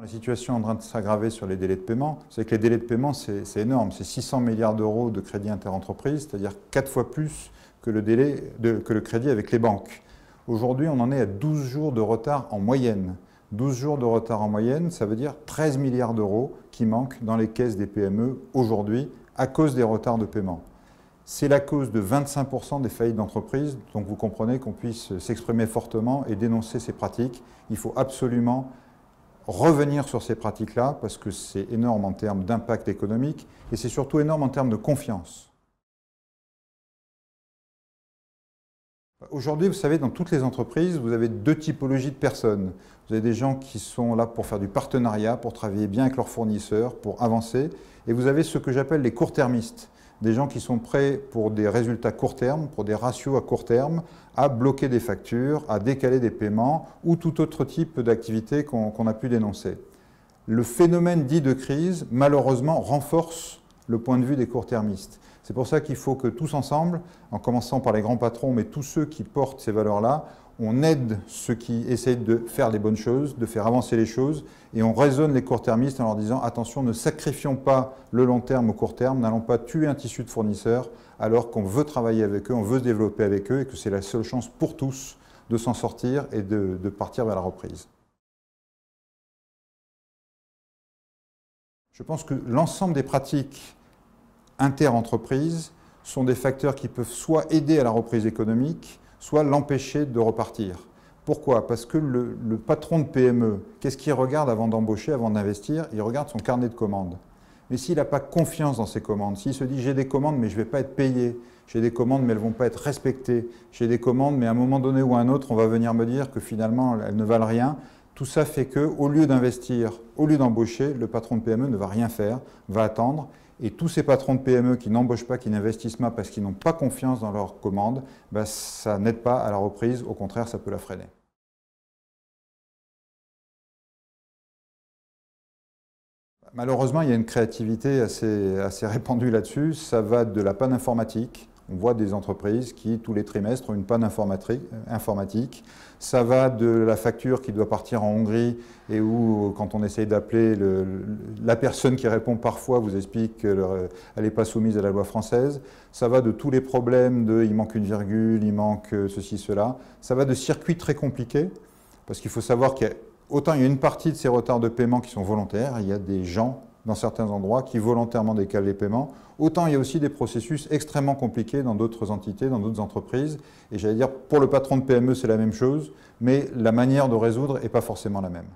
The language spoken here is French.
La situation est en train de s'aggraver sur les délais de paiement. C'est que les délais de paiement, c'est énorme. C'est 600 milliards d'euros de crédit interentreprise, c'est-à-dire 4 fois plus que le crédit avec les banques. Aujourd'hui, on en est à 12 jours de retard en moyenne. 12 jours de retard en moyenne, ça veut dire 13 milliards d'euros qui manquent dans les caisses des PME aujourd'hui à cause des retards de paiement. C'est la cause de 25% des faillites d'entreprises, donc vous comprenez qu'on puisse s'exprimer fortement et dénoncer ces pratiques. Il faut absolument revenir sur ces pratiques-là parce que c'est énorme en termes d'impact économique et c'est surtout énorme en termes de confiance. Aujourd'hui, vous savez, dans toutes les entreprises, vous avez deux typologies de personnes. Vous avez des gens qui sont là pour faire du partenariat, pour travailler bien avec leurs fournisseurs, pour avancer. Et vous avez ce que j'appelle les court-termistes. Des gens qui sont prêts pour des résultats court terme, pour des ratios à court terme, à bloquer des factures, à décaler des paiements ou tout autre type d'activité qu'on a pu dénoncer. Le phénomène dit de crise, malheureusement, renforce le point de vue des court-termistes. C'est pour ça qu'il faut que tous ensemble, en commençant par les grands patrons, mais tous ceux qui portent ces valeurs-là, on aide ceux qui essayent de faire les bonnes choses, de faire avancer les choses, et on raisonne les court-termistes en leur disant « Attention, ne sacrifions pas le long terme au court terme, n'allons pas tuer un tissu de fournisseurs alors qu'on veut travailler avec eux, on veut se développer avec eux, et que c'est la seule chance pour tous de s'en sortir et de partir vers la reprise. » Je pense que l'ensemble des pratiques inter-entreprises sont des facteurs qui peuvent soit aider à la reprise économique, soit l'empêcher de repartir. Pourquoi? Parce que le patron de PME, qu'est-ce qu'il regarde avant d'embaucher, avant d'investir? Il regarde son carnet de commandes. Mais s'il n'a pas confiance dans ses commandes, s'il se dit « j'ai des commandes mais je ne vais pas être payé, j'ai des commandes mais elles ne vont pas être respectées, j'ai des commandes mais à un moment donné ou à un autre on va venir me dire que finalement elles ne valent rien », tout ça fait qu'au lieu d'investir, au lieu d'embaucher, le patron de PME ne va rien faire, va attendre. Et tous ces patrons de PME qui n'embauchent pas, qui n'investissent pas parce qu'ils n'ont pas confiance dans leurs commandes, ça n'aide pas à la reprise, au contraire, ça peut la freiner. Malheureusement, il y a une créativité assez répandue là-dessus. Ça va de la panne informatique. On voit des entreprises qui, tous les trimestres, ont une panne informatique. Ça va de la facture qui doit partir en Hongrie et où, quand on essaye d'appeler, la personne qui répond parfois vous explique qu'elle n'est pas soumise à la loi française. Ça va de tous les problèmes de « il manque une virgule, il manque ceci, cela ». Ça va de circuits très compliqués parce qu'il faut savoir qu'autant il y a une partie de ces retards de paiement qui sont volontaires, il y a des gens dans certains endroits qui volontairement décalent les paiements. Autant il y a aussi des processus extrêmement compliqués dans d'autres entités, dans d'autres entreprises. Et j'allais dire, pour le patron de PME, c'est la même chose, mais la manière de résoudre n'est pas forcément la même.